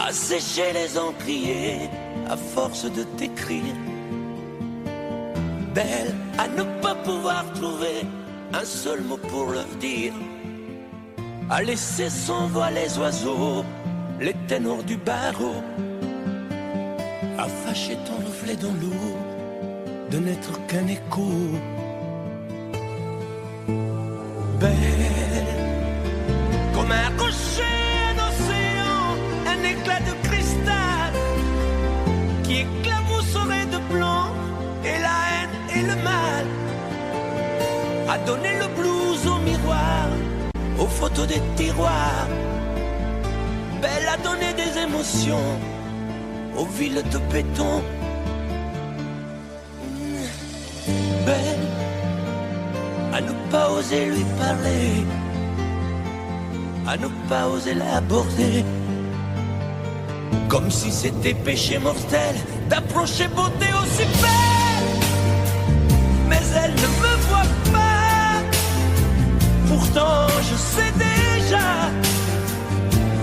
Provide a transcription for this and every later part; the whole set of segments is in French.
assécher les encriers à force de t'écrire. Belle à ne pas pouvoir trouver un seul mot pour leur dire, à laisser sans voix les oiseaux, les ténors du barreau, à fâcher ton reflet dans l'eau, de n'être qu'un écho. Belle comme un rocher, un océan, un éclat de cristal qui éclabousserait de blanc et la haine et le mal, à donner le blues au miroir, aux photos des tiroirs. Belle à donner des émotions aux villes de béton. Belle à ne pas oser lui parler, à ne pas oser l'aborder, comme si c'était péché mortel d'approcher beauté aussi belle. Mais elle ne me voit pas, pourtant je sais déjà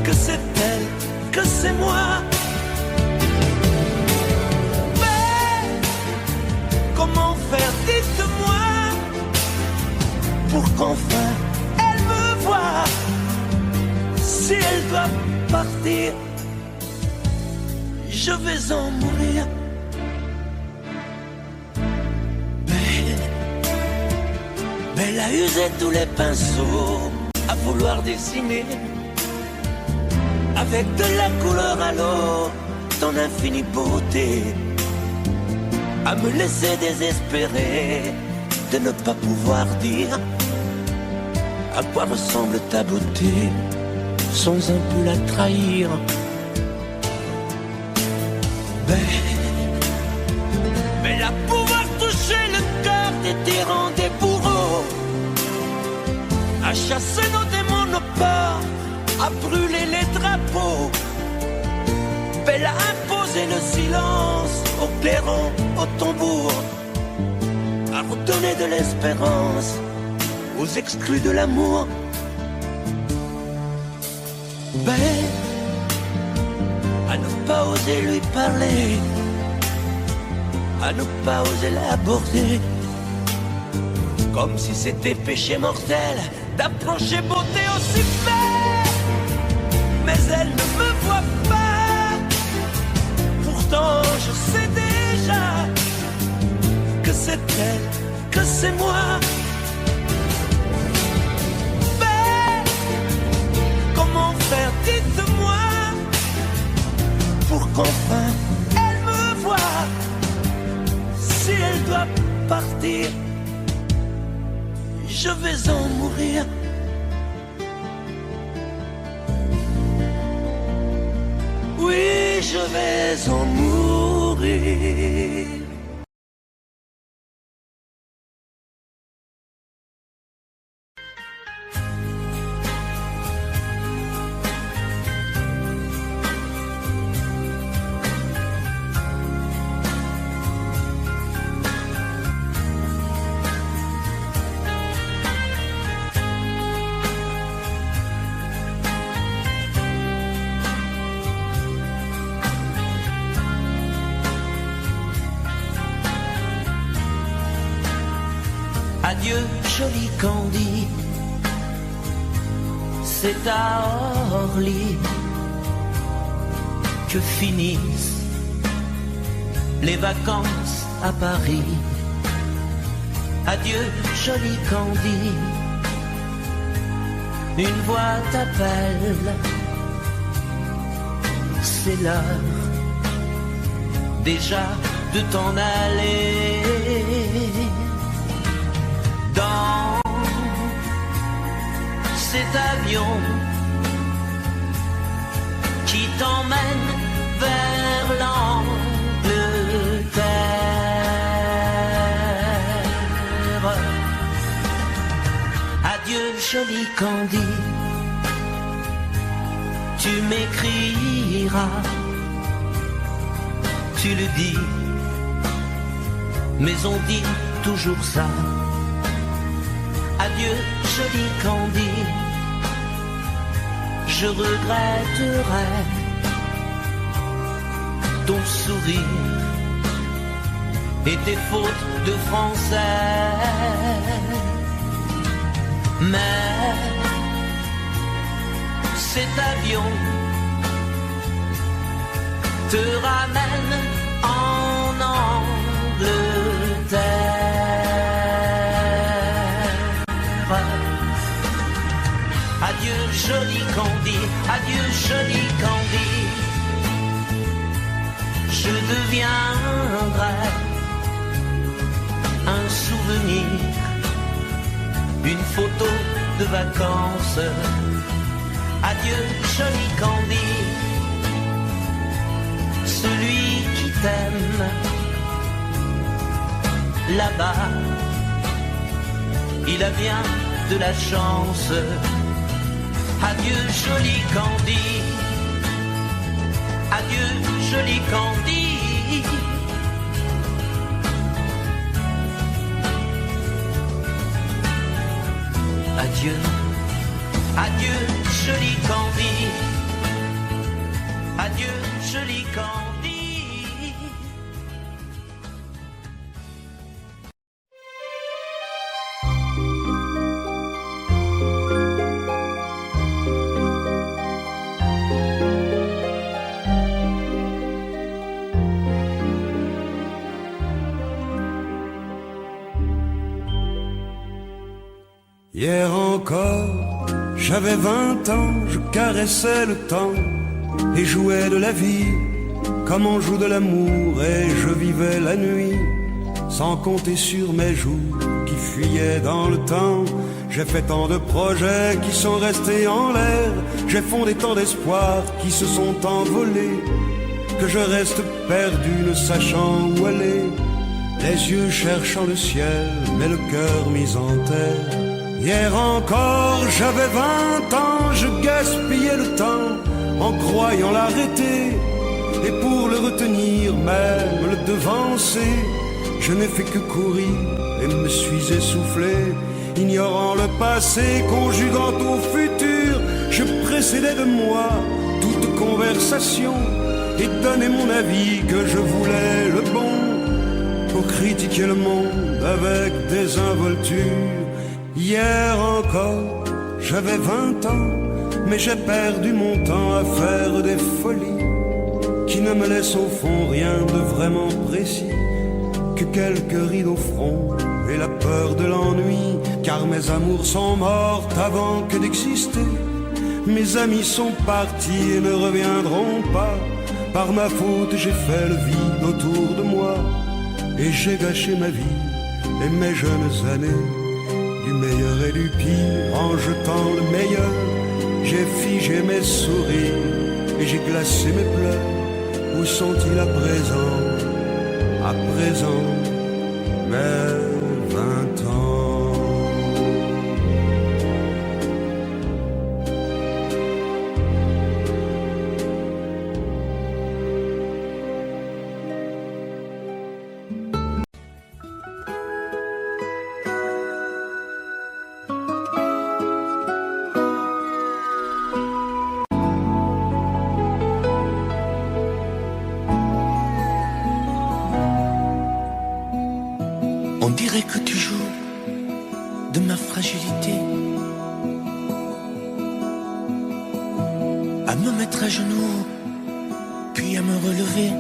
que c'est elle, que c'est moi. Mais comment faire, dites-moi, pour qu'enfin elle me voie. Si elle doit partir, je vais en mourir. Belle a usé tous les pinceaux à vouloir dessiner avec de la couleur à l'eau ton infinie beauté, à me laisser désespérer de ne pas pouvoir dire à quoi ressemble ta beauté sans un peu la trahir. Belle à pouvoir toucher le cœur des tyrans, des bourreaux, à chasser nos démons, nos peurs, à brûler les drapeaux. Belle à imposer le silence au clairon, au tambour, à redonner de l'espérance aux exclus de l'amour. Belle à ne pas oser lui parler, à ne pas oser l'aborder, comme si c'était péché mortel d'approcher beauté aussi belle. Mais elle ne me voit pas, pourtant je sais déjà que c'est elle, que c'est moi. Belle, comment faire, dites-moi, pour qu'enfin elle me voie. Si elle doit partir, je vais en mourir. Oui, je vais en mourir. Adieu, joli Candy, c'est à Orly que finissent les vacances à Paris. Adieu, joli Candy, une voix t'appelle, c'est l'heure déjà de t'en aller. Dans cet avion qui t'emmène vers l'Angleterre. Adieu, joli Candy, tu m'écriras, tu le dis, mais on dit toujours ça. Adieu, joli Candy, je regretterai ton sourire et tes fautes de français. Mais cet avion te ramène en Angleterre. Adieu joli Candy, adieu joli Candy. Je deviendrai un souvenir, une photo de vacances. Adieu joli Candy, celui qui t'aime là-bas, il a bien de la chance. Adieu joli Candy, adieu joli Candy. Adieu, adieu joli Candy, adieu joli Candy. Hier encore, j'avais 20 ans, je caressais le temps et jouais de la vie comme on joue de l'amour, et je vivais la nuit sans compter sur mes jours qui fuyaient dans le temps. J'ai fait tant de projets qui sont restés en l'air, j'ai fondé tant d'espoirs qui se sont envolés, que je reste perdu ne sachant où aller, les yeux cherchant le ciel mais le cœur mis en terre. Hier encore, j'avais 20 ans, je gaspillais le temps en croyant l'arrêter, et pour le retenir, même le devancer, je n'ai fait que courir et me suis essoufflé, ignorant le passé, conjuguant au futur. Je précédais de moi toute conversation et donnais mon avis que je voulais le bon, pour critiquer le monde avec désinvolture. Hier encore, j'avais 20 ans, mais j'ai perdu mon temps à faire des folies qui ne me laissent au fond rien de vraiment précis, que quelques rides au front et la peur de l'ennui, car mes amours sont mortes avant que d'exister. Mes amis sont partis et ne reviendront pas. Par ma faute, j'ai fait le vide autour de moi, et j'ai gâché ma vie et mes jeunes années, du meilleur et du pire, en jetant le meilleur. J'ai figé mes sourires et j'ai glacé mes pleurs. Où sont-ils à présent, mes 20 ans? On dirait que tu joues de ma fragilité, à me mettre à genoux, puis à me relever,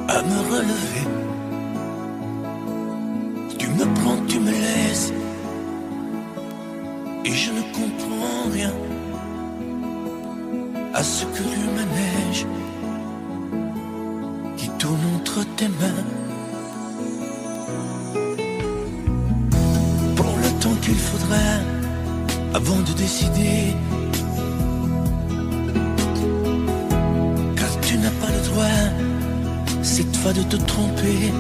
à me relever. Tu me prends, tu me laisses, et je ne comprends rien à ce que rue manège qui tourne entre tes mains. Qu'il faudrait avant de décider, car tu n'as pas le droit cette fois de te tromper,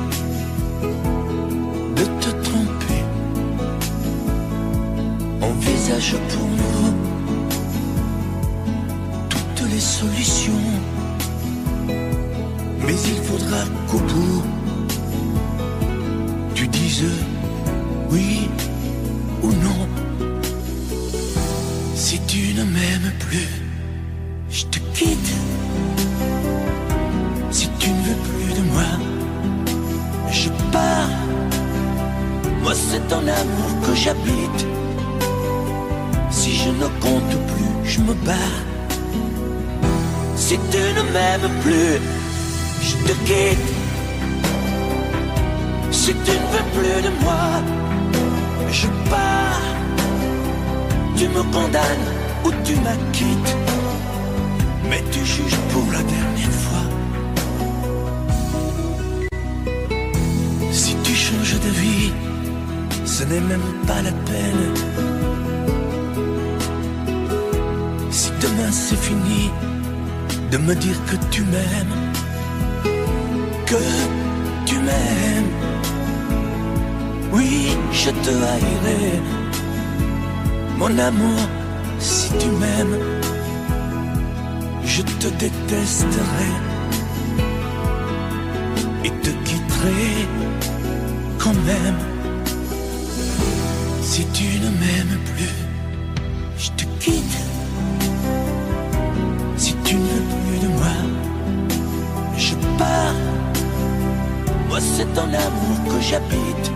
de te tromper. Envisage pour nous toutes les solutions, mais il faudra qu'au bout tu dises oui ou non. Si tu ne m'aimes plus, je te quitte Si tu ne veux plus de moi, je pars. Moi c'est ton amour que j'habite. Si je ne compte plus, je me bats. Si tu ne m'aimes plus, je te quitte. Si tu ne veux plus de moi, je pars. Tu me condamnes ou tu m'acquittes, mais tu juges pour la dernière fois. Si tu changes de vie, ce n'est même pas la peine. Si demain c'est fini, de me dire que tu m'aimes, que tu m'aimes. Oui, je te haïrai, mon amour, si tu m'aimes, je te détesterai et te quitterai quand même. Si tu ne m'aimes plus, je te quitte. Si tu ne veux plus de moi, je pars. Moi c'est ton amour que j'habite.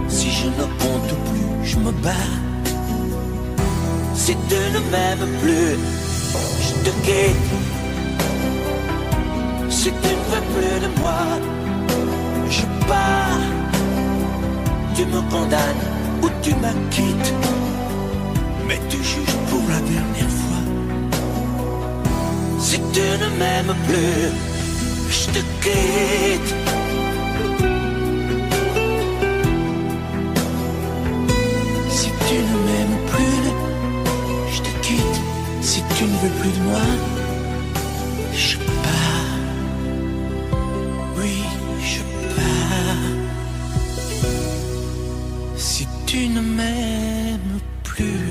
Si je ne compte plus, je me bats. Si tu ne m'aimes plus, je te quitte. Si tu ne veux plus de moi, je pars. Tu me condamnes ou tu m'acquittes, mais tu juges pour la dernière fois. Si tu ne m'aimes plus, je te quitte. Si tu ne m'aimes plus, je te quitte. Si tu ne veux plus de moi, je pars. Oui, je pars. Si tu ne m'aimes plus.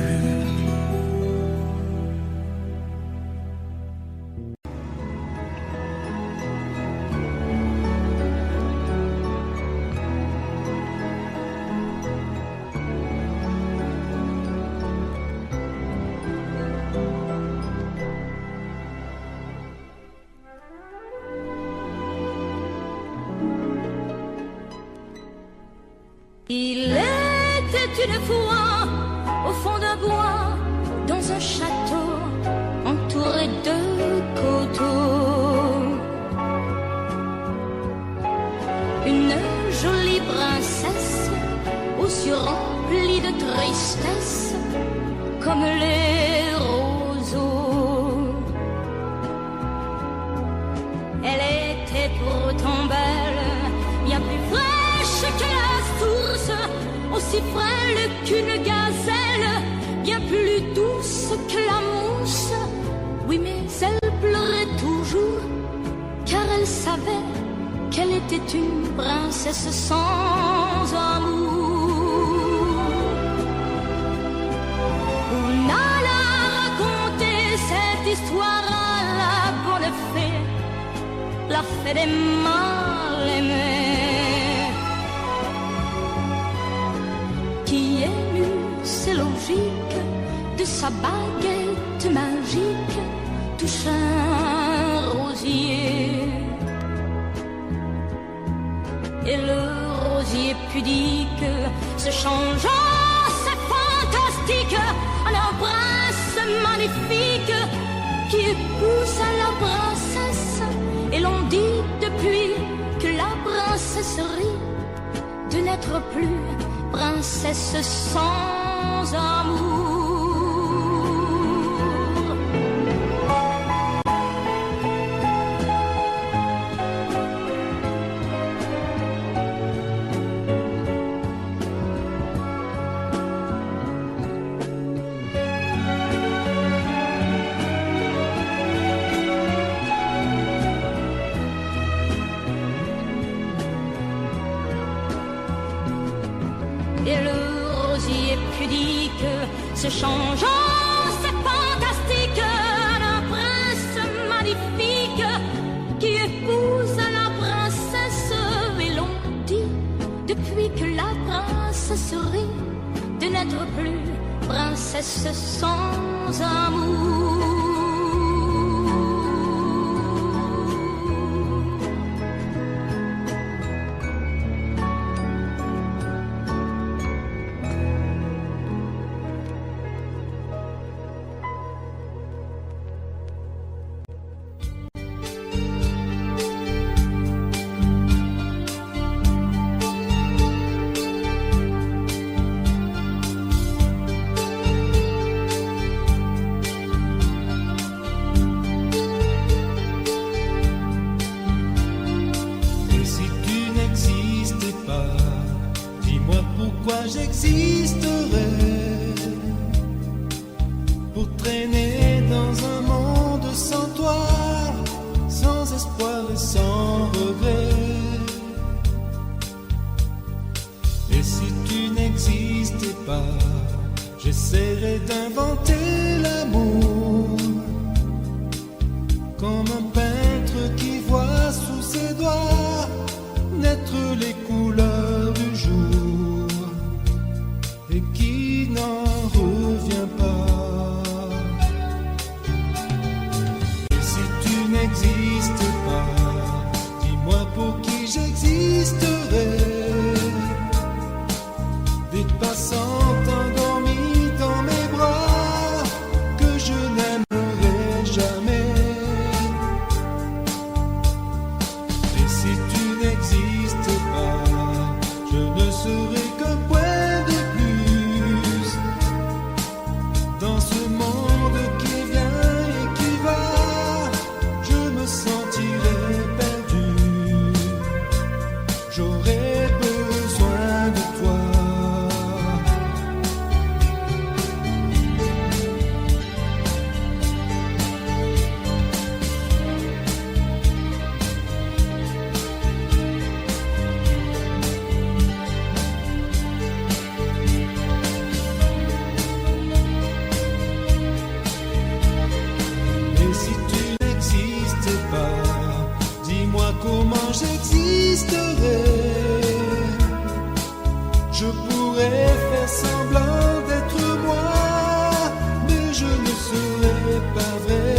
Il était une fois au fond d'un bois, dans un château entouré de coteaux, une jolie princesse aux yeux remplis de tristesse comme les roseaux. Elle était pourtant belle, bien plus fraîche que la source, aussi frêle qu'une gazelle, bien plus douce que la mousse. Oui, mais elle pleurait toujours, car elle savait qu'elle était une princesse sans amour. On alla raconter cette histoire à la bonne fée, la fée des mal-aimés, qui émut, c'est logique, de sa baguette magique touche un rosier. Et le rosier pudique se changeant, c'est fantastique, en un prince magnifique qui épouse la princesse. Et l'on dit depuis que la princesse rit de n'être plus princesse sans amour. Et le rosier pudique se changeant, c'est fantastique, un prince magnifique qui épouse la princesse. Et l'on dit depuis que la princesse rit de n'être plus princesse sans amour. pour traîner dans un monde sans toi, sans espoir et sans regret. Et si tu n'existais pas, j'essaierais d'inventer l'amour, comme un peintre qui voit sous ses doigts naître les couleurs du jour et qui n'en revient pas. Et si tu n'existes pas, dis-moi pour qui j'existerais. Des passantes endormies dans mes bras que je n'aimerai jamais. Et si tu n'existes pas, je ne serai qu'un point de plus dans ce monde qui vient et qui va. Je me sentirai perdu, j'aurai besoin de toi. Et si tu n'existais pas, dis-moi comment j'existerais. Je pourrais faire semblant d'être moi, mais je ne serais pas vrai.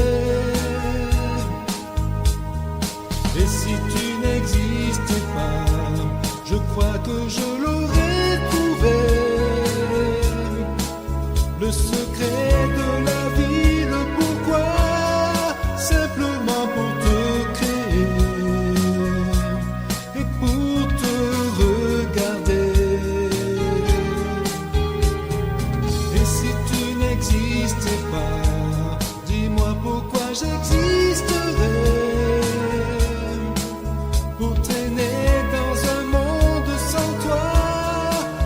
Et si tu n'existais pas, je crois que je l'aurais trouvé. Le secret de la vie, le pourquoi, simplement pour te créer et pour te regarder. Et si tu n'existais pas, dis-moi pourquoi j'existerais. Pour traîner dans un monde sans toi,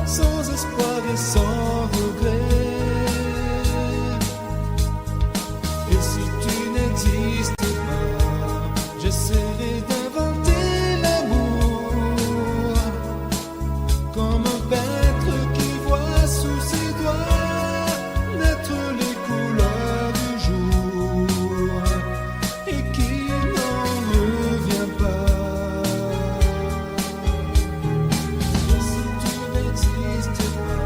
sans espoir et sans regret. Et si tu n'existais pas, j'essaierai d'inventer l'amour, comme un peintre qui voit sous ses doigts naître les couleurs du jour et qui n'en revient pas. Et si tu n'existais pas,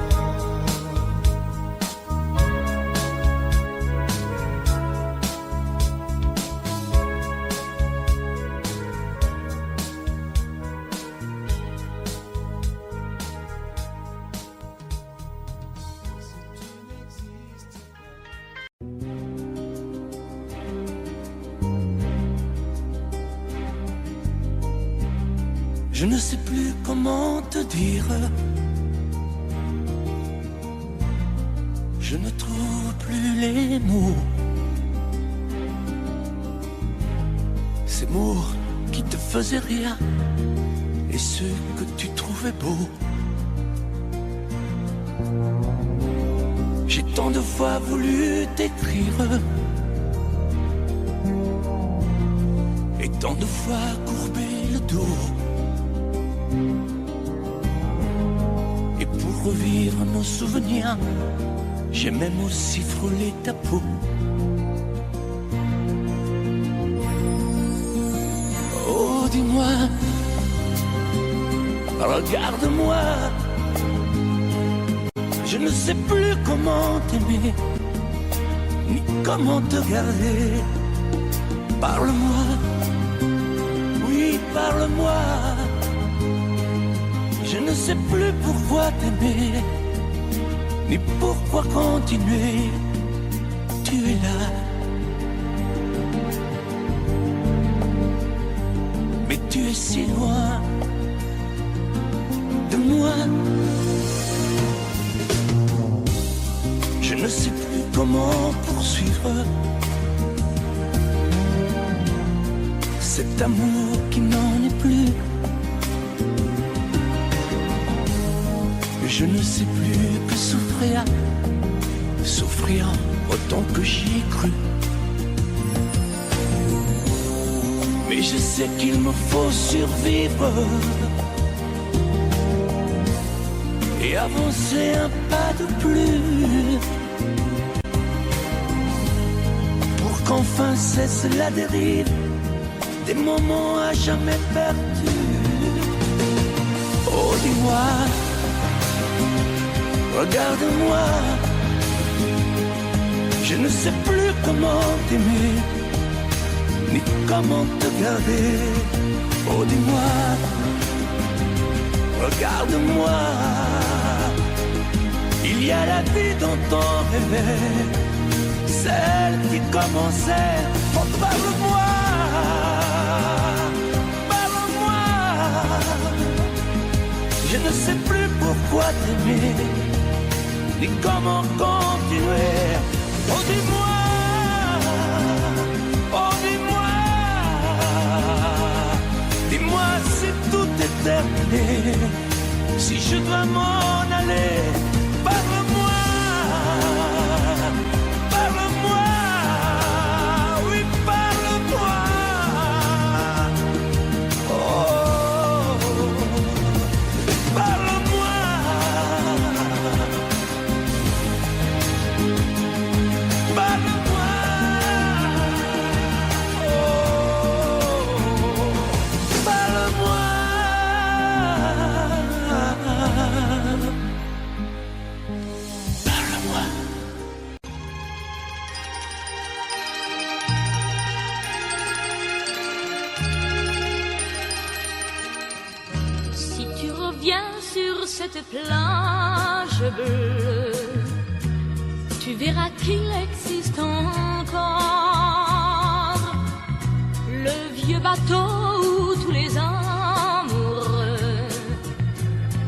Je ne sais plus comment te dire. Je ne trouve plus les mots. Ces mots qui te faisaient rien et ceux que tu trouvais beaux. J'ai tant de fois voulu t'écrire et tant de fois courbé le dos. Et pour revivre nos souvenirs, j'ai même aussi frôlé ta peau. Oh, dis-moi, regarde-moi. Je ne sais plus comment t'aimer, ni comment te garder. Parle-moi, oui, parle-moi. Je ne sais plus pourquoi t'aimer, ni pourquoi continuer. Tu es là, mais tu es si loin de moi. Je ne sais plus comment poursuivre cet amour qui n'en est plus. Je ne sais plus que souffrir, souffrir autant que j'y ai cru. Mais je sais qu'il me faut survivre et avancer un pas de plus pour qu'enfin cesse la dérive des moments à jamais perdus. Oh, dis-moi, regarde-moi, je ne sais plus comment t'aimer, ni comment te garder. Oh, dis-moi, regarde-moi, il y a la vie dont on rêvait, celle qui commençait. Oh, parle-moi, parle-moi, je ne sais plus pourquoi t'aimer, ni comment continuer. Oh, dis-moi, oh, dis-moi, dis-moi si tout est terminé, si je dois m'en aller. Parle-moi, parle-moi, oui, parle-moi. Oh, parle-moi. Parle-moi, oh, parle-moi. Si tu reviens sur cette plage bleue, tu verras qu'il existe encore le vieux bateau où tous les amoureux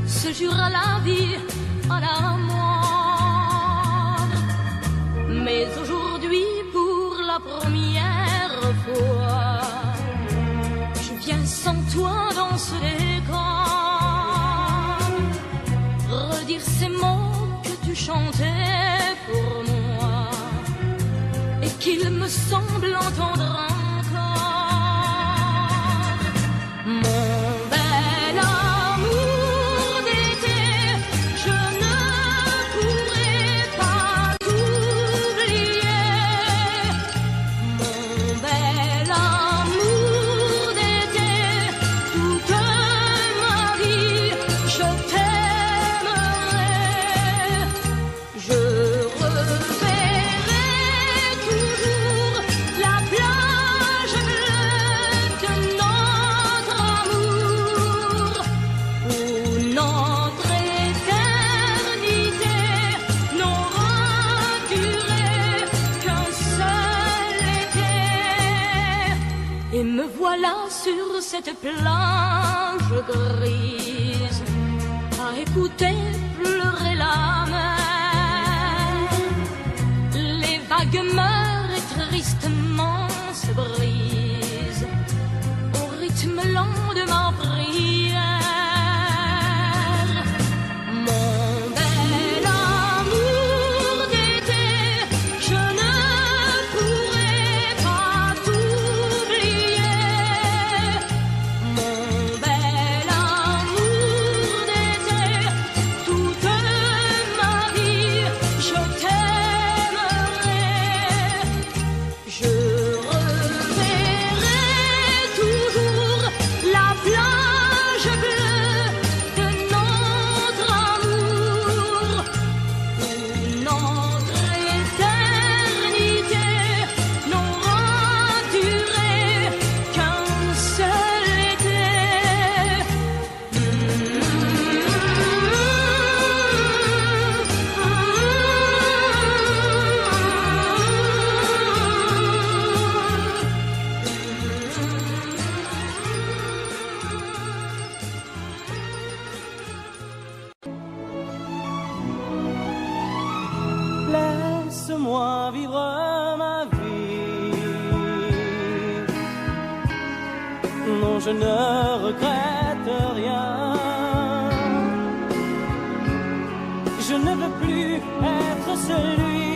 se jurent à la vie, à la mort. Mais aujourd'hui, pour la première fois, je viens sans toi dans ce décor, redire ces mots que tu chantais pour moi et qu'il me semble entendre encore. Mon bel amour d'été, je ne pourrai pas t'oublier. Mon bel amour d'été, toute ma vie, je t'aimerai. Je reverrai toujours la plage bleue de notre amour, où notre éternité n'aura duré qu'un seul été. Et me voilà sur cette plage grise, à écouter pleurer la mer. Les vagues meurent et tristement se brisent au rythme lent de ma prière. Mon bel amour d'été, je ne pourrai pas t'oublier. Mon bel amour d'été, toute ma vie, je t'aimerai. Je reverrai toujours la plage bleue de notre amour, où notre éternité n'aura duré qu'un seul été. Laisse-moi vivre ma vie. Non, je ne regrette rien. Je ne veux plus être celui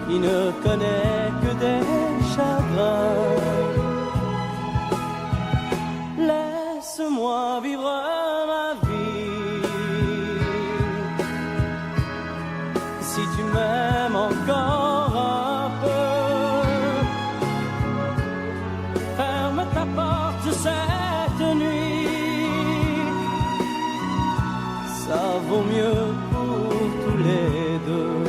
qui ne connaît que des chagrins. Laisse-moi vivre ma vie. Si tu m'aimes encore un peu, ferme ta porte cette nuit. Ça vaut mieux pour tous les deux.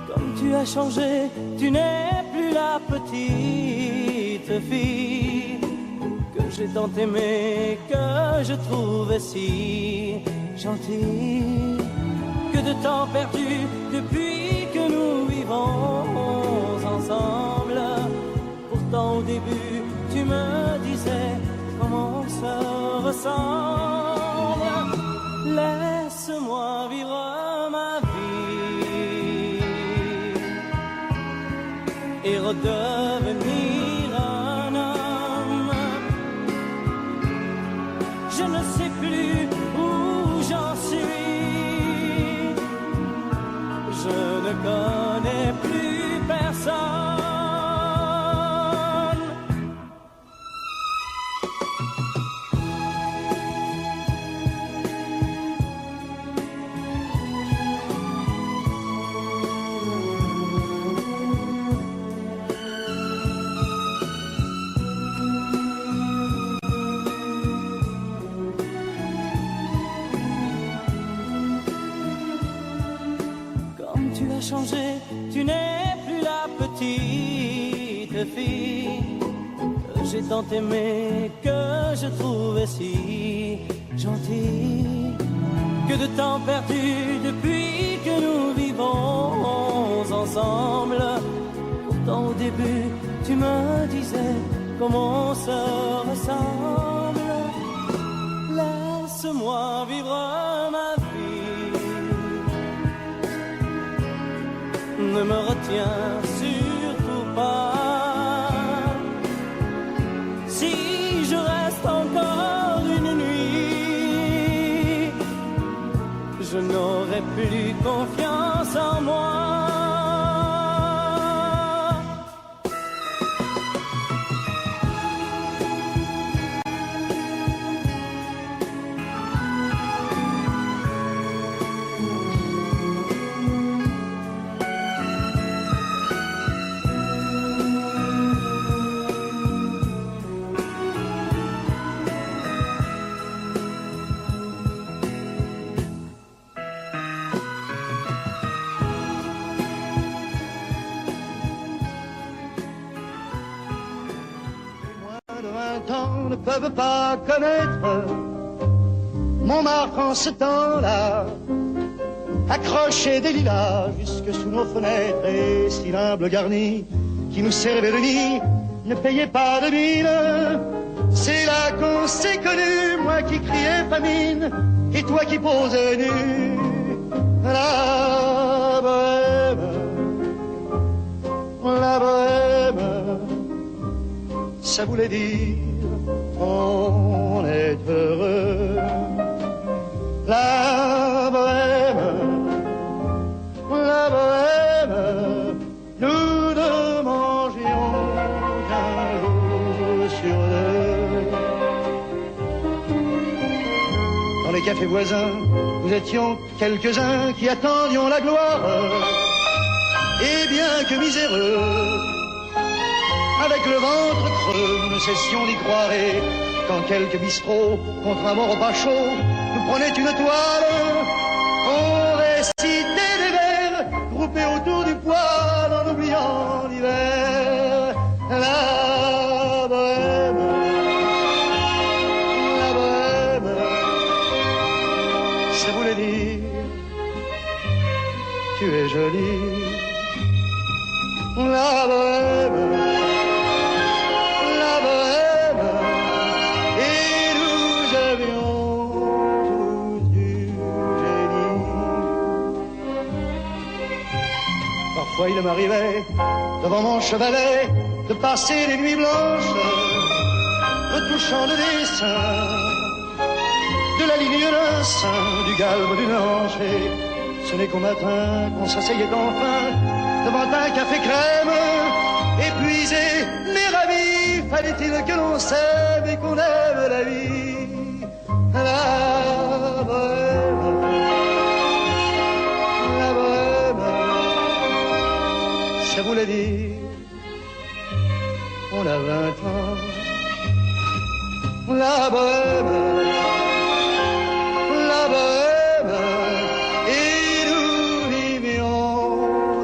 Comme tu as changé, tu n'es plus la petite fille que j'ai tant aimée, que je trouvais si gentille. Que de temps perdu depuis que nous vivons ensemble. Pourtant au début tu me disais comment on se ressemble. Laisse-moi vivre ma vie et redevenir un homme. Je ne sais plus où j'en suis. Je ne connais plus personne. Changé, tu n'es plus la petite fille que j'ai tant aimée, que je trouvais si gentille. Que de temps perdu depuis que nous vivons ensemble. Pourtant au début tu me disais comment on se ressemble. Laisse-moi vivre ma vie. Ne me retiens surtout pas. Si je reste encore une nuit, je n'aurai plus confiance en moi. Ne peuvent pas connaître Montmartre en ce temps-là, accroché des lilas jusque sous nos fenêtres, et si l'humble garni qui nous servait de nid ne payait pas de mine. C'est là qu'on s'est connus, moi qui criais famine et toi qui posais nu. La bohème, ça voulait dire on est heureux. La bohème, nous ne mangions qu'un jour sur deux. Dans les cafés voisins, nous étions quelques-uns qui attendions la gloire. Et bien que miséreux, avec le ventre creux, nous ne cessions d'y croire. Et quand quelques bistrots, contre un bon repas chaud, nous prenaient une toile, on récitait des vers, groupés autour du poêle, en oubliant l'hiver. La bohème, ça voulait dire tu es jolie. La bohème, et nous avions tous du génie. Parfois il m'arrivait, devant mon chevalet, de passer les nuits blanches, retouchant le dessin de la ligne d'un sein, du galbe d'une hanche. Et Ce n'est qu'au matin qu'on s'asseyait enfin devant un café crème, épuisé mais ravi. Fallait-il que l'on s'aime et qu'on aime la vie, la bohème, la bohème. Ça voulait dire on a 20 ans. La bohème, la bohème, et nous vivions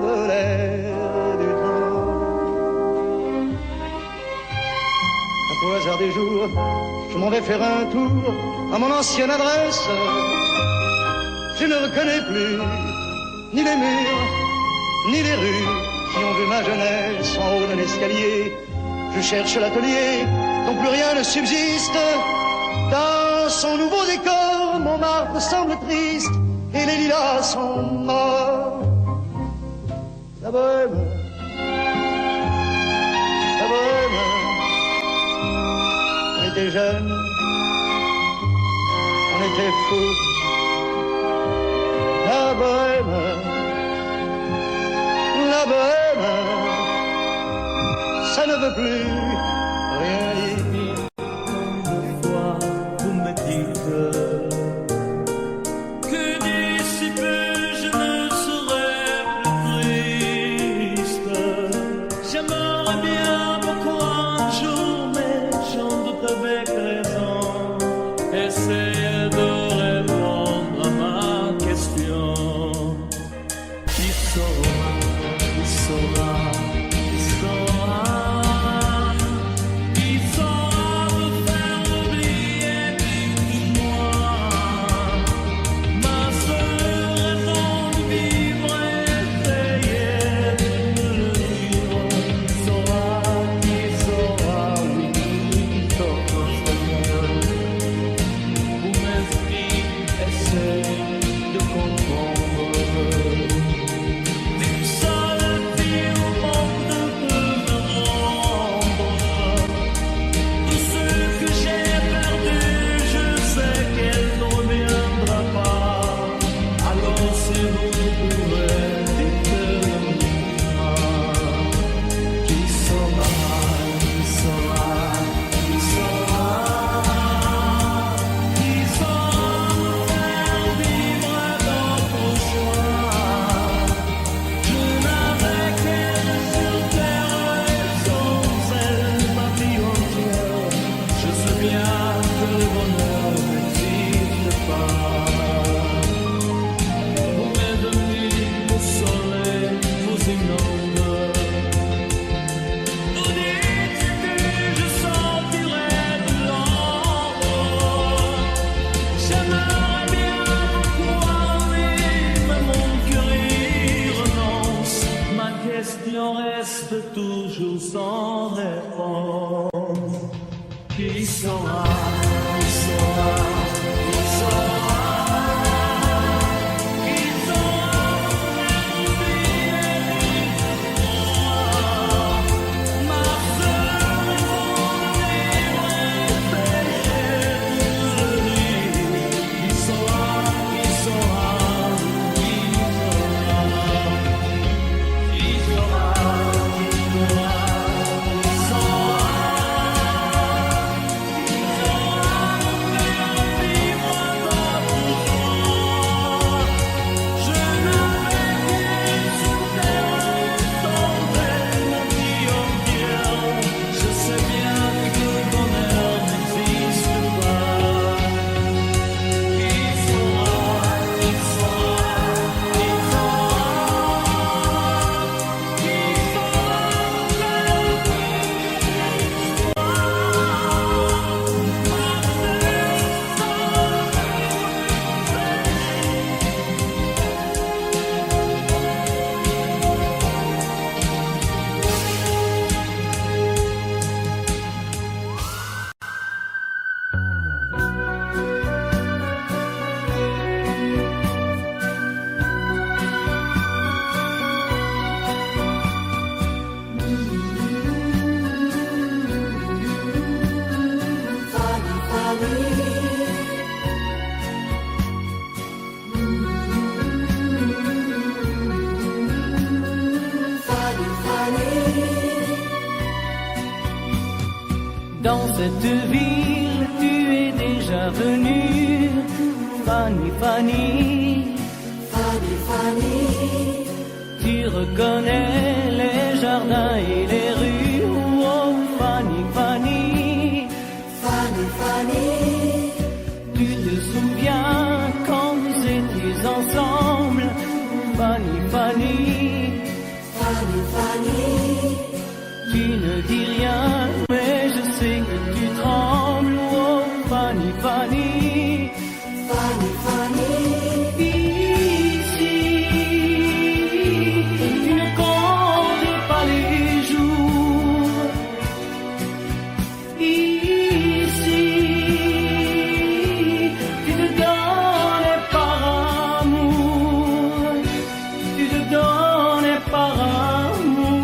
de l'air du temps. Au hasard des jours, je m'en vais faire un tour à mon ancienne adresse. Je ne reconnais plus ni les murs, ni les rues qui ont vu ma jeunesse en haut d'un escalier. Je cherche l'atelier dont plus rien ne subsiste. Dans son nouveau décor, Montmartre semble triste et les lilas sont morts. La bohème, la bohème. On était jeunes, on était fous. La bohème, la bohème, ça ne veut plus rien dire. Toi, vous me dites que d'ici peu je ne serai plus triste. J'aimerais bien beaucoup un jour, mais j'en doute avec raison. Essayer de répondre à ma question. Qui saura, qui saura, qui saura? Toujours sans réponse. Qui saura, qui saura, qui saura, qui saura oublier ma seule raison de vivre et pécher. Qui saura, qui saura, qui saura, qui saura. Dans cette ville, tu es déjà venue, Fanny, Fanny. Fanny, Fanny. Tu reconnais les jardins et les rues, oh Fanny, Fanny. Fanny, Fanny. Tu te souviens quand nous étions ensemble, Fanny, Fanny. Fanny, Fanny. Tu ne dis rien, mais je sais que tu trembles, oh Fanny, Fanny. Fanny, Fanny. Ici, tu ne comptes pas les jours. Ici, tu te donnes par amour. Tu te donnes par amour.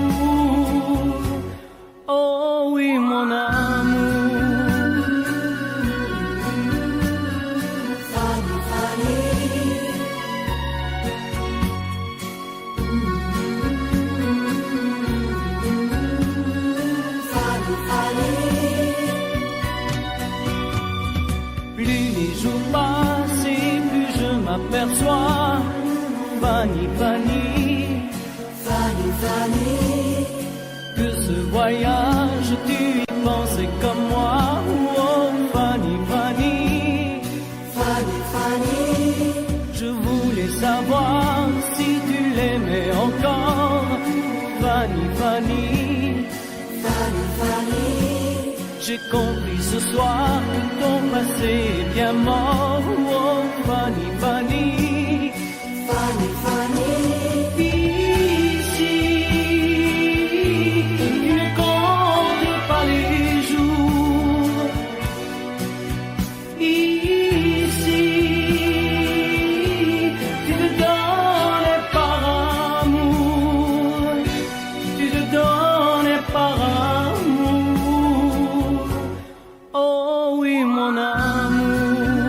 Oh oui, mon amour. Fanny, Fanny. Fanny, Fanny. Plus les jours passent et plus je m'aperçois, Fanny, Fanny, Fanny, Fanny. que ce voyage tu y pensais comme moi, oh Fanny, Fanny. Fanny, Fanny. Je voulais savoir si tu l'aimais encore, Fanny, Fanny. Fanny, Fanny. J'ai compris ce soir que ton passé est bien mort, oh Fanny, Fanny. Fanny, Fanny. Ici, tu ne comptes pas les jours. Ici, tu te donnes par amour. Tu te donnes par amour. Oh oui, mon amour.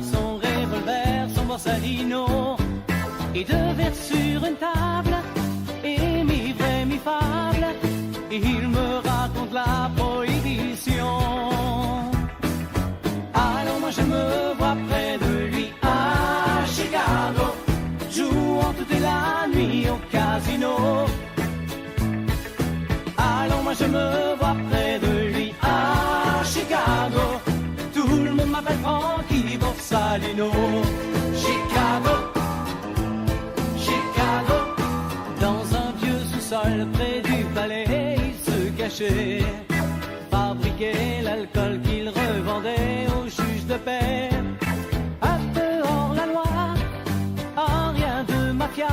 son revolver, son borsalino, et deux verres sur une table, et mi-vrai, mi-fable, et il me raconte la prohibition. Alors moi je me vois près de lui à Chicago, jouant toute la nuit au casino. Alors moi je me vois près de lui à Chicago, tout le monde m'appelle Frankie Borsalino. Chicago, Chicago, dans un vieux sous-sol près du palais, il se cachait, fabriquait l'alcool qu'il revendait aux juges de paix. À dehors la loi, ah, rien de mafia,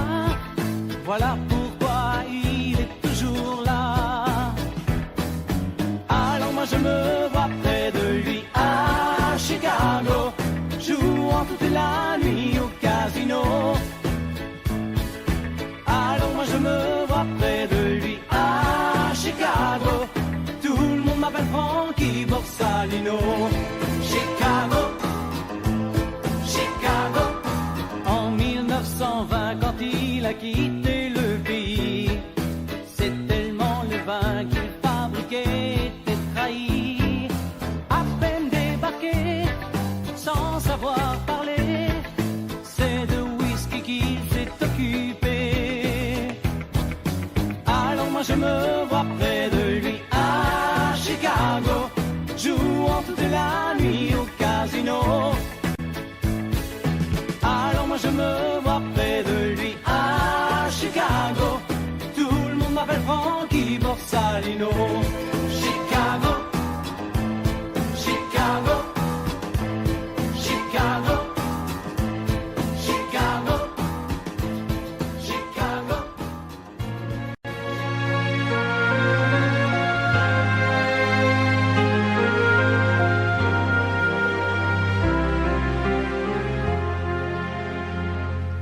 voilà pourquoi il est toujours là. Alors moi je me vois près de lui à Chicago, jouant toute la nuit au casino. Alors moi je me vois près de lui à Chicago, tout le monde m'appelle Frankie Borsalino. Chicago, Chicago, en 1920 quand il a quitté le pays, c'est tellement le vin qu'il fabriquait était trahi. À peine débarqué, sans savoir parler, c'est de whisky qu'il s'est occupé. Alors moi je me vois près de lui à Chicago, jouant toute la nuit au casino. Alors moi je me vois près de lui à Chicago, tout le monde m'appelle Frankie Borsalino. Chicago, Chicago, Chicago, Chicago, Chicago.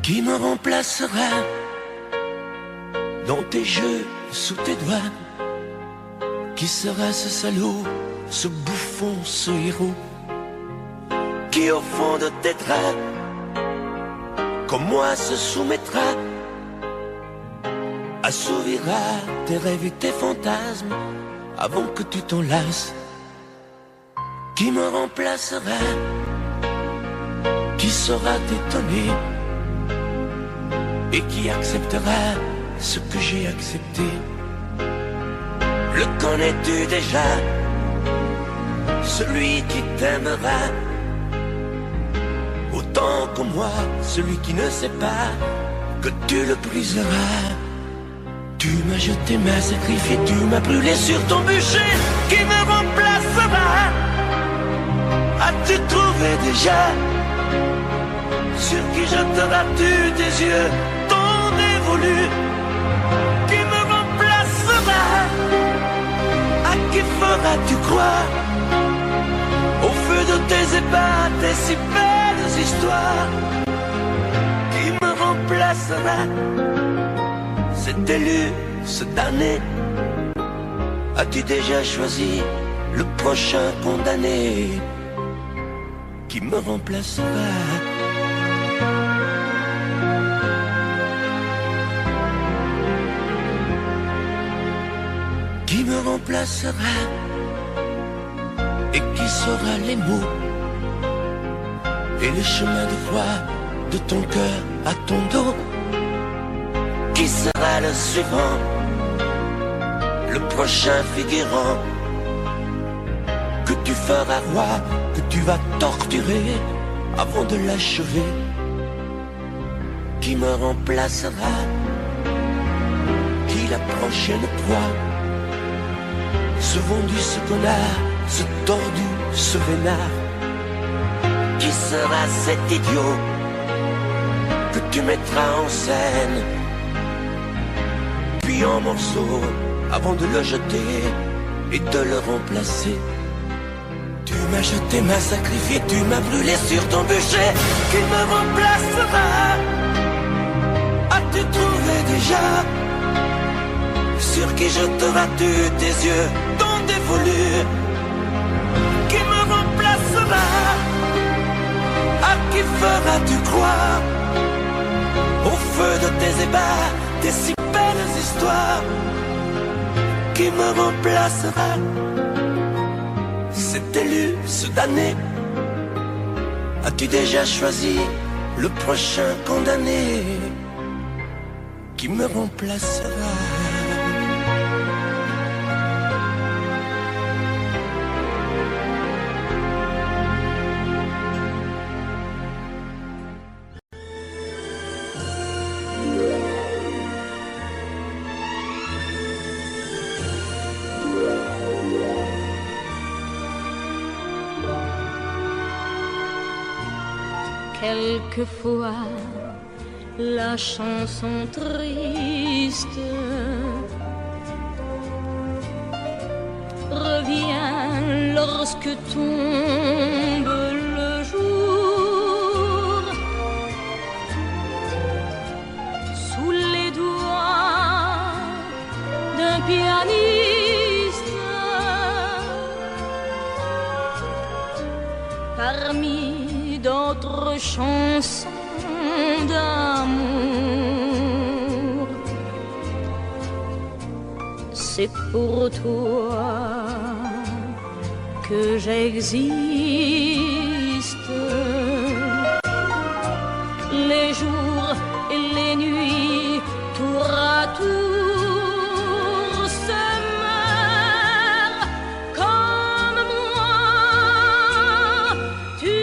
Qui me remplacera dans tes jeux, sous tes doigts? Qui sera ce salaud, ce bouffon, ce héros? Qui au fond de tes draps, comme moi, se soumettra, assouvira tes rêves et tes fantasmes avant que tu t'en lasses? Qui me remplacera? Qui saura t'étonner et qui acceptera ce que j'ai accepté? Le connais-tu déjà, celui qui t'aimera autant que moi, celui qui ne sait pas que tu le briseras? Tu m'as jeté, m'as sacrifié, tu m'as brûlé sur ton bûcher. Qui me remplacera? As-tu trouvé déjà sur qui jeteras-tu tes yeux, ton dévolu? Qui me remplacera? À qui feras-tu croire au feu de tes ébats, tes si belles histoires? Qui me remplacera? Cet élu, ce damné, as-tu déjà choisi le prochain condamné? Qui me remplacera? Qui me remplacera et qui saura les mots et le chemin de croix de ton cœur à ton dos? Qui sera le suivant, le prochain figurant que tu feras roi, que tu vas torturer avant de l'achever? Qui me remplacera? Qui la prochaine proie? Ce vendu, ce connard, ce tordu, ce vénard? Qui sera cet idiot que tu mettras en scène, puis en morceaux, avant de le jeter et de le remplacer? Tu m'as jeté, m'as sacrifié, tu m'as brûlé sur ton bûcher. Qui me remplacera? As-tu trouvé déjà sur qui jeteras-tu tes yeux, ton dévolu? Qui me remplacera? À qui feras-tu croire? Au feu de tes ébats, tes si belles histoires. Qui me remplacera? Cet élu, ce damné. As-tu déjà choisi le prochain condamné? Qui me remplacera? Quelquefois, la chanson triste revient lorsque tombe le jour. Sous les doigts d'un pianiste, parmi d'autres chansons d'amour. C'est pour toi que j'existe. Les jours et les nuits, tour à tour, se meurent comme moi. Tu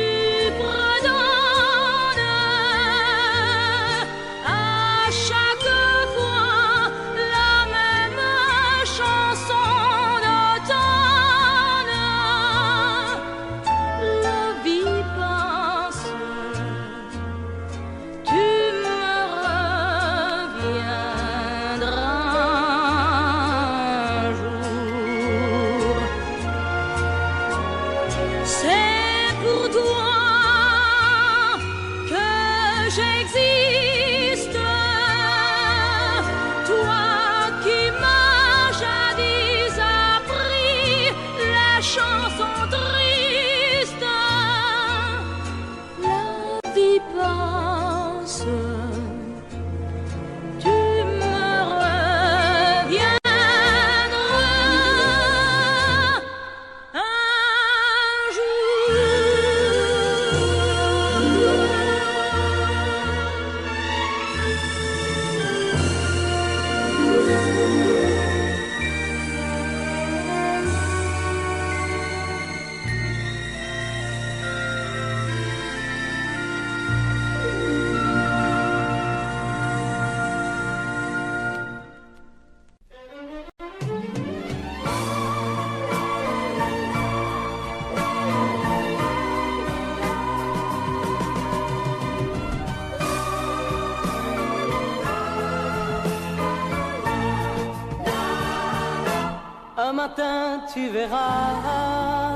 Un matin tu verras,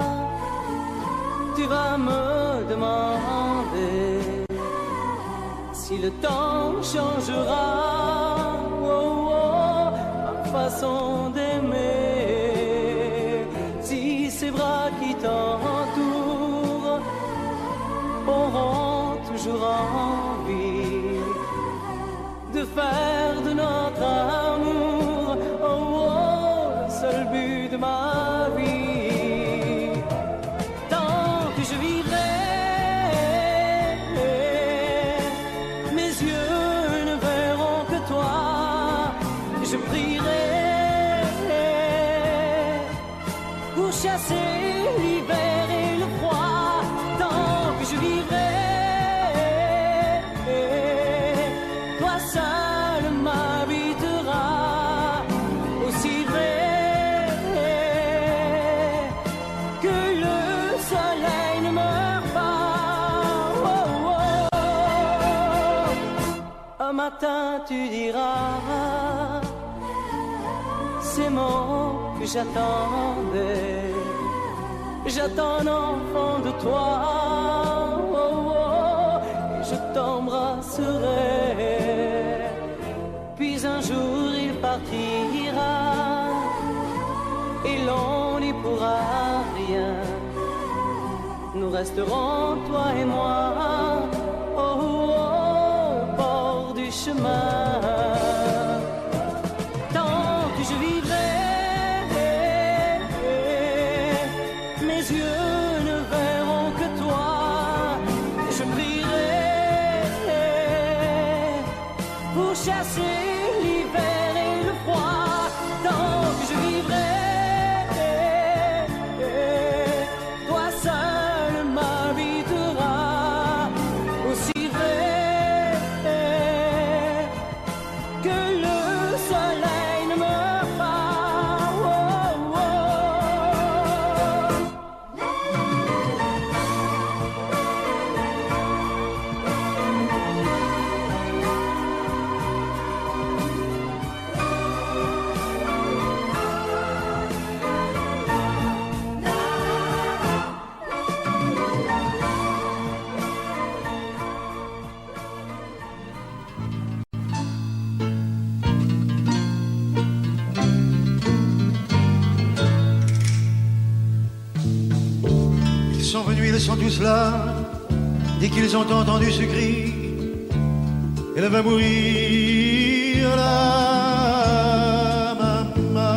tu vas me demander si le temps changera ma façon d'aimer. Si ces bras qui t'entourent auront toujours envie de faire de notre amour le seul but de ma vie. Tant que je vivrai, mes yeux ne verront que toi. Je prierai pour chasser l'hiver et le froid. Tant que je vivrai, toi seul m'habiteras. Aussi vrai que le soleil ne meurt pas. Un matin tu diras ces mots que j'attendais. J'attends un enfant de toi, et je t'embrasserai. Puis un jour il partira, et l'on n'y pourra rien. Nous resterons toi et moi au bord du chemin. Tant que je vivrai, mes yeux ne verront que toi. Je prierai pour chasser l'hiver et le froid. Tant que je vivrai, toi seul m'habiteras. Aussi vrai que le soleil ne meurt pas. Oh, oh. Ils sont venus, ils sont tous là. Dès qu'ils ont entendu ce cri, elle va mourir la maman.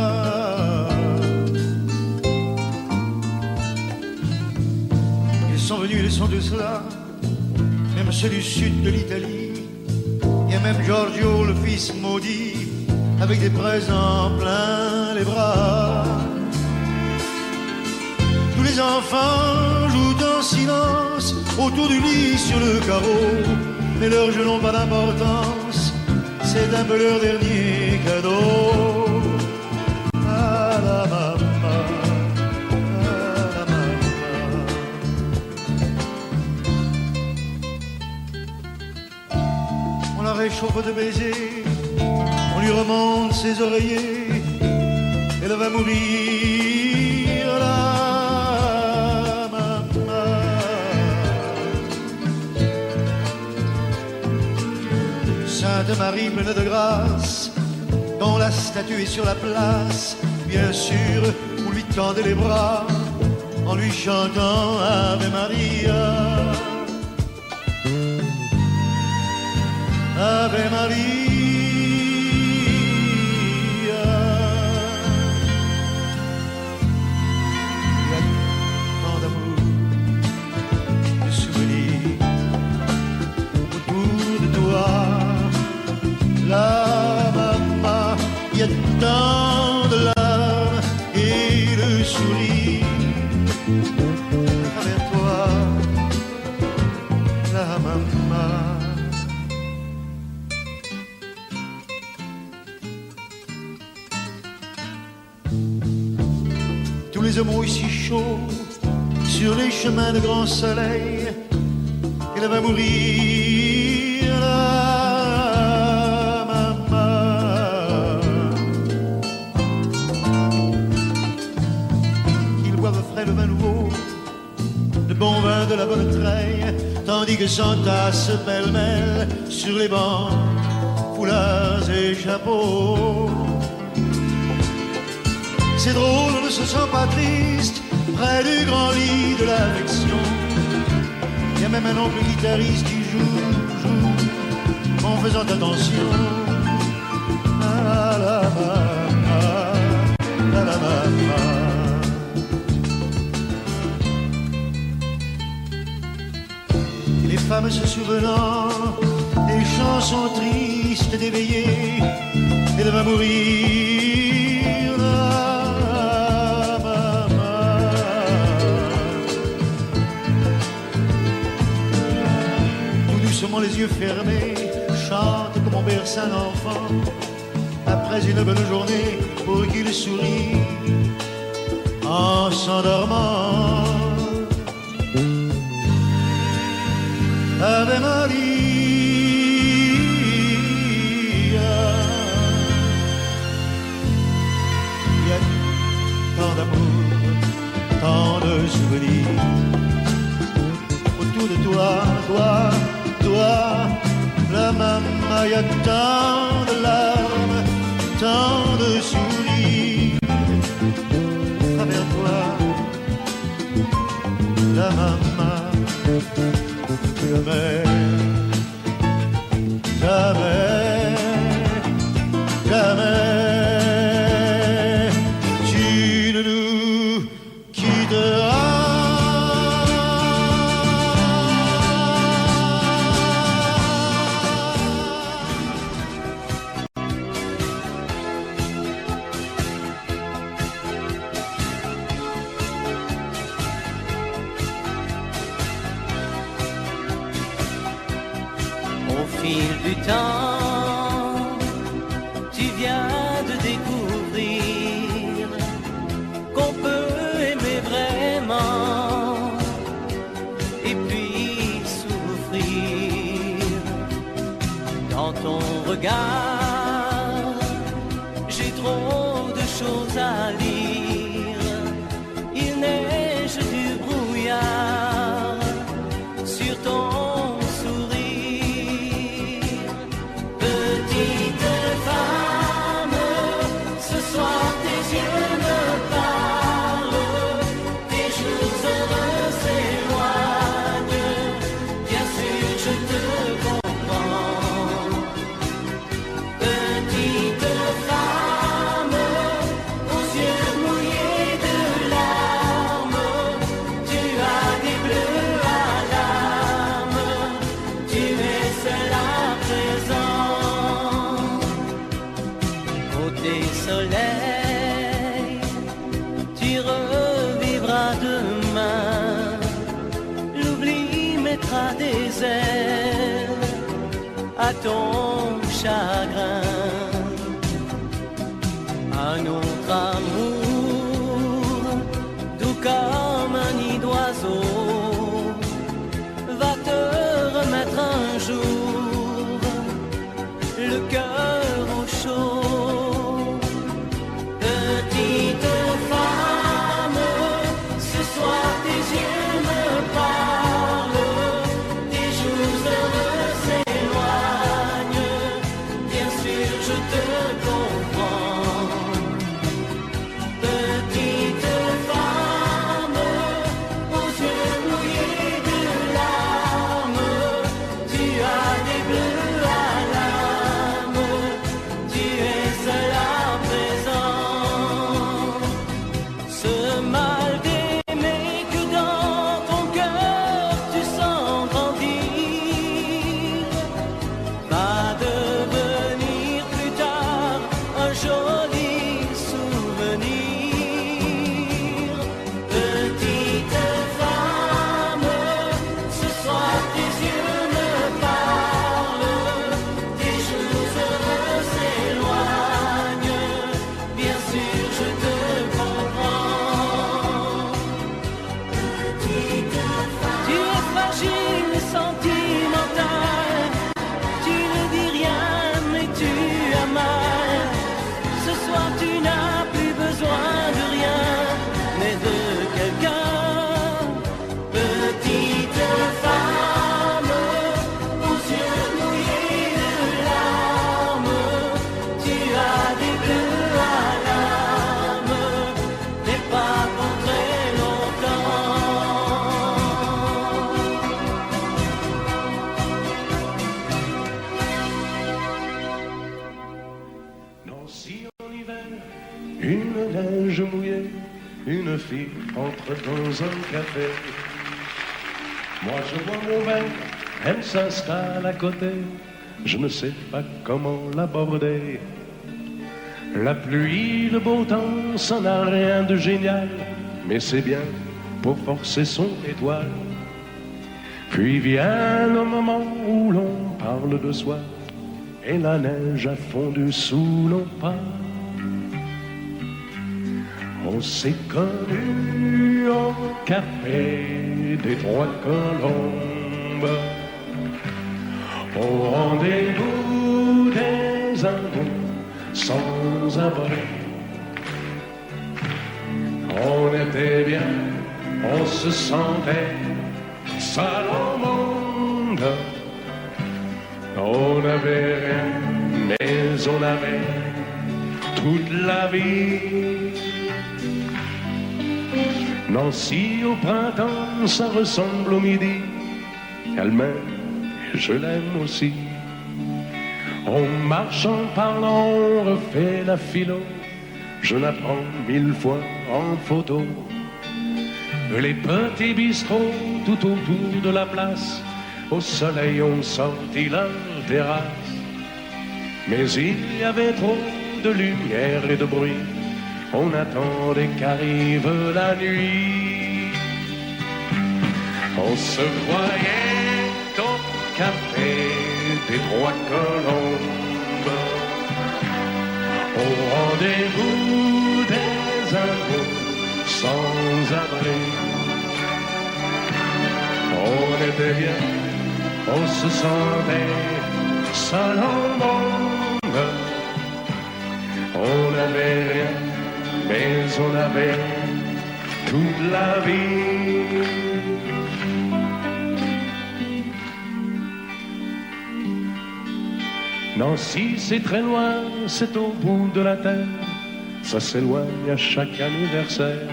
Ils sont venus, ils sont tous là. Même ceux du sud de l'Italie. Il y a même Giorgio, le fils maudit, avec des présents plein les bras. Tous les enfants jouent en silence autour du lit sur le carreau, mais leurs jeux n'ont pas d'importance, c'est un peu leur dernier cadeau. À la maman, à la maman. On la réchauffe de baisers, on lui remonte ses oreillers, elle va mourir là. Sainte Marie pleine de grâce, dont la statue est sur la place, bien sûr, vous lui tendez les bras en lui chantant Ave Maria. Ave Maria. Il y a tant d'amour, de souvenirs autour de toi. La maman, il y a tant de larmes et de sourires à travers toi, la maman. Tous les hommes ont eu si chaud sur les chemins de grand soleil, elle va mourir là. Le vin nouveau, le bon vin de la bonne treille, tandis que s'entassent pêle-mêle sur les bancs foulards et chapeaux. C'est drôle, on ne se sent pas triste près du grand lit de l'affection. Il y a même un oncle guitariste qui joue en faisant attention à la maman, à la maman. Les femmes se souvenant des chansons tristes d'éveillé, elle va mourir la maman. Tout doucement les yeux fermés, chante comme on berce un enfant après une bonne journée pour qu'il sourit en s'endormant. Ave Maria. Il y a tant d'amour, tant de souvenirs autour de toi, la maman. Il y a tant de larmes, tant de sourires à travers toi, la maman. Jamais, jamais, jamais tu ne nous quitteras. Au fil du temps, tu viens de découvrir qu'on peut aimer vraiment et puis souffrir. Dans ton regard, j'ai trop de choses à lire. Il neige du brouillard sur ton soleil, tu revivras demain. L'oubli mettra des ailes à ton chagrin. Un autre amour, doux comme un nid d'oiseau, va te remettre un jour le cœur au chaud. Petite femme, ce soir tes yeux me parlent, tes jours heureux s'éloignent, bien sûr je te comprends. Petite femme, aux yeux mouillés de larmes, tu as des bleus à l'âme, tu es seule à présent. Ce mal d'aimer que dans ton cœur tu sens grandir va devenir plus tard un joli souvenir. Petite femme, ce soir tes yeux me parlent, tes jours heureux s'éloignent, bien sûr je te comprends. Petite femme, tu es fragile et sentimentale, tu ne dis rien mais tu as mal. Ce soir tu n'as plus besoin de rien mais de quelqu'un. Petite femme, aux yeux mouillés de larmes, tu as des bleus à l'âme, mais pas pour très longtemps. Nancy en hiver, une neige mouillée, une fille entre dans un café. Moi je bois mon verre, elle s'installe à côté, je ne sais pas comment l'aborder. La pluie, le beau temps, ça n'a rien de génial, mais c'est bien pour forcer son étoile. Puis vient le moment où l'on parle de soi, et la neige a fondu sous nos pas. On s'est connus au café des Trois Colombes, au rendez-vous des amours sans abri. On était bien, on se sentait seul au monde. On n'avait rien, mais on avait toute la vie. Nancy au printemps, ça ressemble au midi. qu'elle m'aime et je l'aime aussi. On marche en parlant, on refait la philo, je la prends 1000 fois en photo. Les petits bistrots tout autour de la place, au soleil ont sorti leur terrasse. Mais il y avait trop de lumière et de bruit, on attendait qu'arrive la nuit. On se voyait au café des Trois Colombes, au rendez-vous des amours sans abri. On était bien, on se sentait seul au monde. On n'avait rien, mais on avait toute la vie. Nancy, c'est très loin, c'est au bout de la terre. Ça s'éloigne à chaque anniversaire.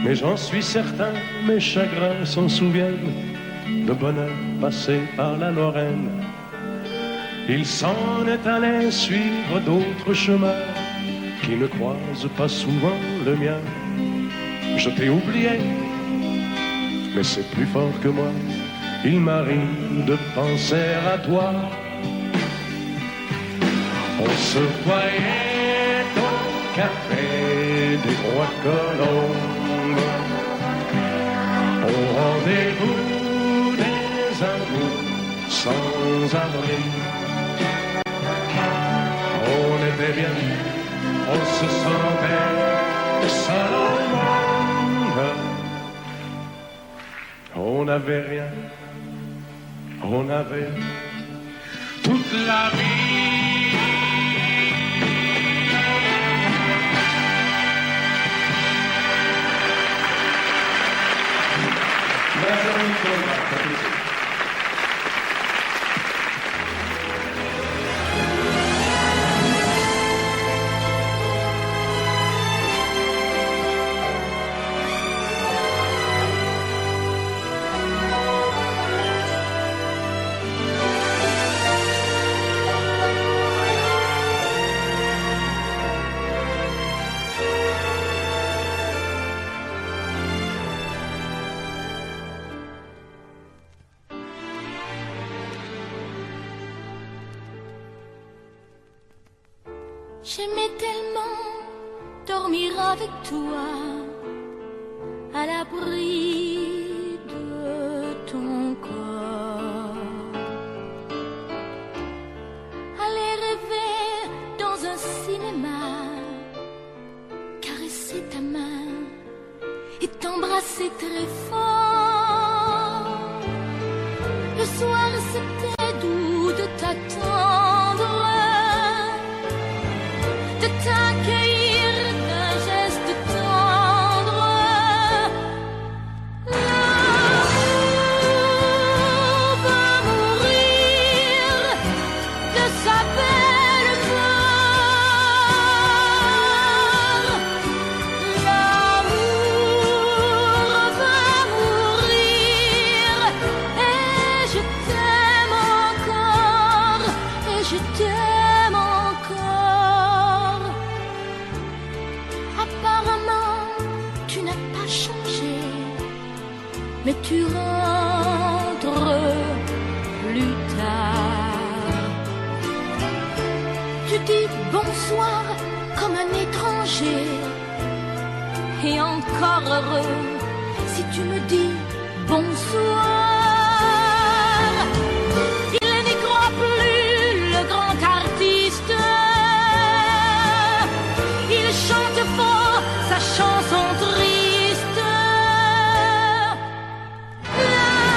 Mais j'en suis certain, mes chagrins s'en souviennent, de bonheur passé par la Lorraine. Il s'en est allé suivre d'autres chemins qui ne croisent pas souvent le mien. Je t'ai oublié, mais c'est plus fort que moi. Il m'arrive de penser à toi. On se voyait au café des Trois Colombes, au rendez-vous des amours sans abri. On était bien, on se sentait seul au monde. On n'avait rien, on avait toute la vie. J'aimais tellement dormir avec toi, à l'abri de ton corps. Aller rêver dans un cinéma, caresser ta main et t'embrasser très fort. Le soir c'était doux de t'attendre, de t'accueillir d'un geste tendre. L'amour va mourir de sa belle mort. L'amour va mourir et je t'aime encore, et je t'aime encore. Apparemment, tu n'as pas changé, mais tu rentres plus tard. Tu dis bonsoir comme un étranger, et encore heureux si tu me dis bonsoir. Il n'y croit plus, le grand artiste. Il chante fort sa chanson triste.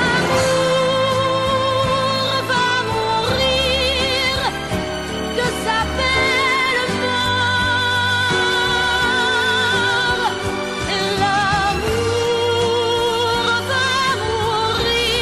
L'amour va mourir de sa belle mort. L'amour va mourir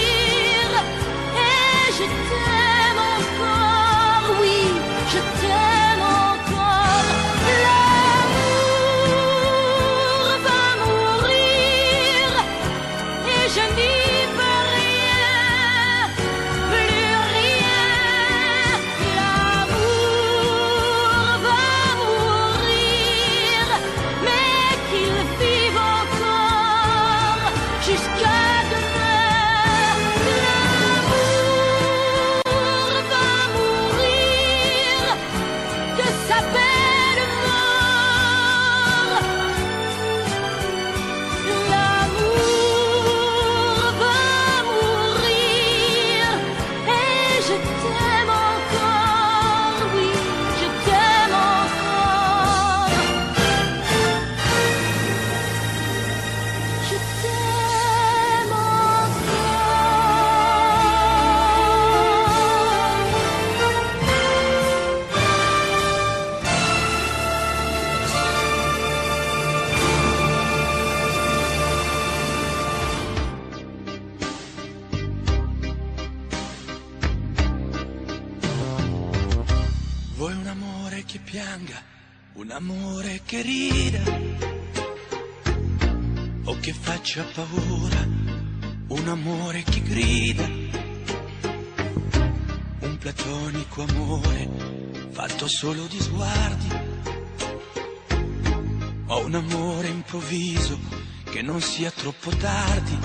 pianga, un amore che rida o che faccia paura, un amore che grida, un platonico amore fatto solo di sguardi, o un amore improvviso che non sia troppo tardi.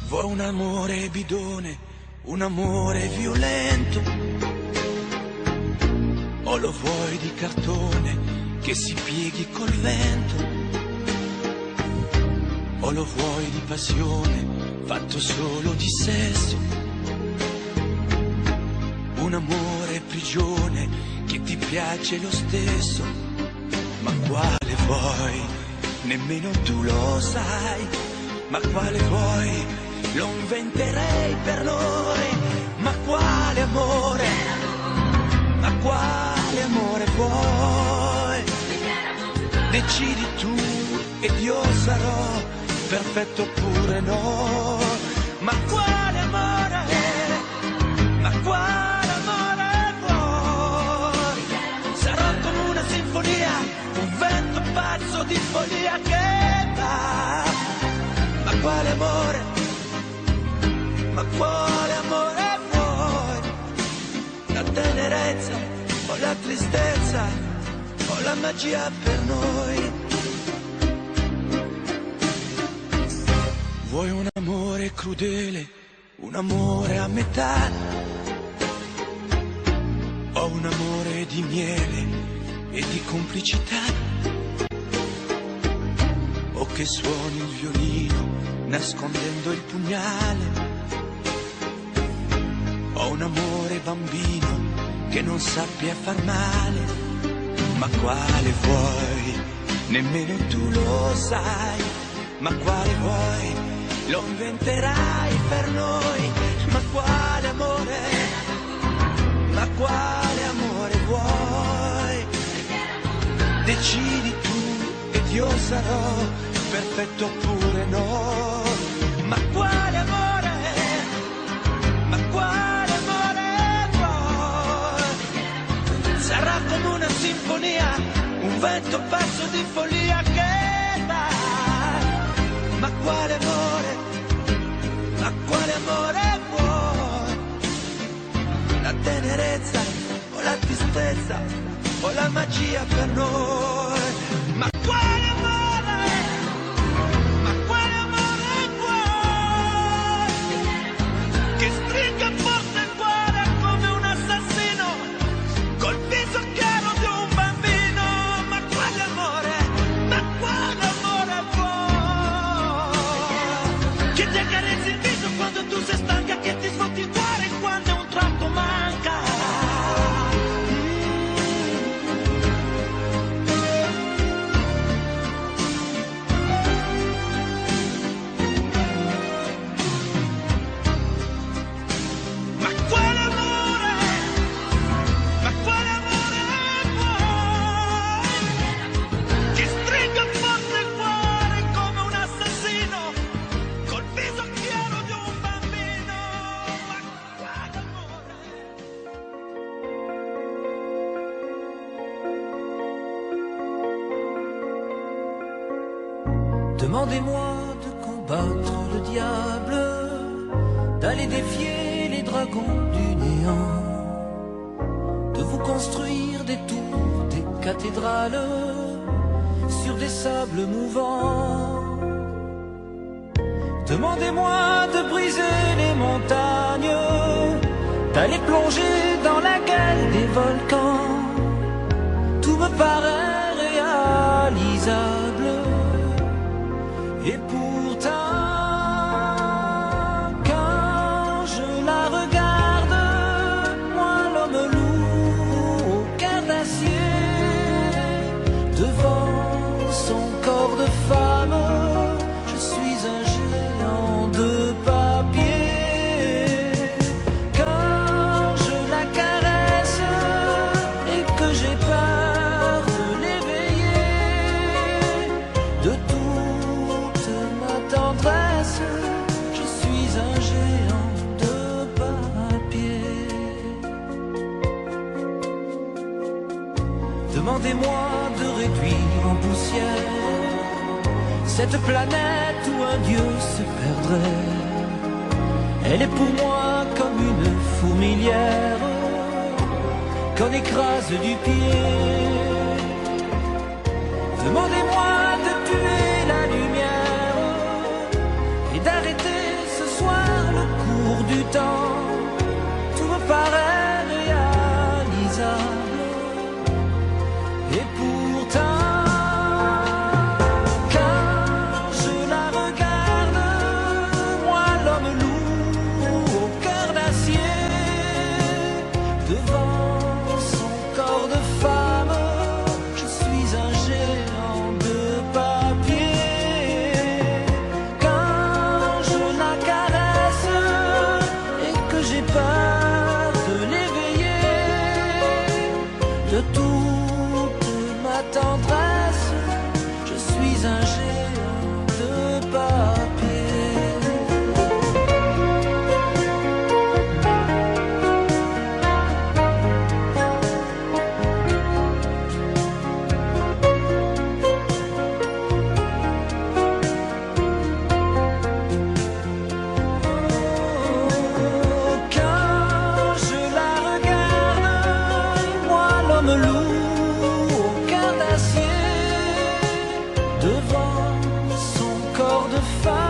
Vuoi un amore bidone, un amore violento, o lo vuoi di cartone che si pieghi col vento, o lo vuoi di passione fatto solo di sesso, un amore prigione che ti piace lo stesso. Ma quale vuoi? Nemmeno tu lo sai. Ma quale vuoi? Lo inventerei per noi. Ma quale amore? Ma quale amore vuoi? Decidi tu ed io sarò perfetto oppure no. Ma quale amore? Ma quale amore vuoi? Sarò come una sinfonia, un vento pazzo di follia che va. Ma quale amore? Ma quale amore vuoi? La tenerezza o la tristezza o la magia per noi? Vuoi un amore crudele, un amore a metà, o un amore di miele e di complicità, o che suoni il violino nascondendo il pugnale, o un amore bambino che non sappia far male. Ma quale vuoi? Nemmeno tu lo sai. Ma quale vuoi? Lo inventerai per noi. Ma quale amore? Ma quale amore vuoi? Decidi tu ed io sarò perfetto oppure no. Ma quale amore? Ma quale amore vuoi? Sarà come una sinfonia, un vento pazzo di follia che va. Ma quale amore? Ma quale amore vuoi? La tenerezza o la tristezza o la magia per noi? Ma quale amore? Ma quale amore vuoi? Che stringa forte il cuore come un assassino col viso chiaro di un bambino. Ma quale amore? Ma quale amore vuoi? Che ti accarezzi il viso quando tu sei stanca, che ti sfotti il cuore quando un tratto manca. Ma quale amore? Ma quale amore vuoi? Che stringa forte il cuore come un assassino col viso chiaro di un bambino. Ma quale amore? Demandez-moi de combattre le diable, d'aller défier les dragons du néant, de vous construire des tours, des cathédrales sur des sables mouvants. Demandez-moi de briser les montagnes, d'aller plonger dans la gueule des volcans. Tout me paraît réalisable. Et pourtant, quand je la regarde, moi l'homme loup au cœur d'acier, devant son corps de femme, je suis un géant de papier. Quand je la caresse et que j'ai peur de l'éveiller, Demandez-moi de réduire en poussière cette planète où un Dieu se perdrait. Elle est pour moi comme une fourmilière qu'on écrase du pied. Demandez-moi de tuer la lumière et d'arrêter ce soir le cours du temps. Tout me paraît réalisable et pourtant quand je la regarde, moi l'homme lourd au cœur d'acier, devant son corps de femme, je suis un géant de papier. Quand je la caresse et que j'ai peur de l'éveiller, de toute ma tendresse, je suis un géant de papier. Quand je la regarde, moi l'homme lourd au cœur d'acier, devant son corps de femme,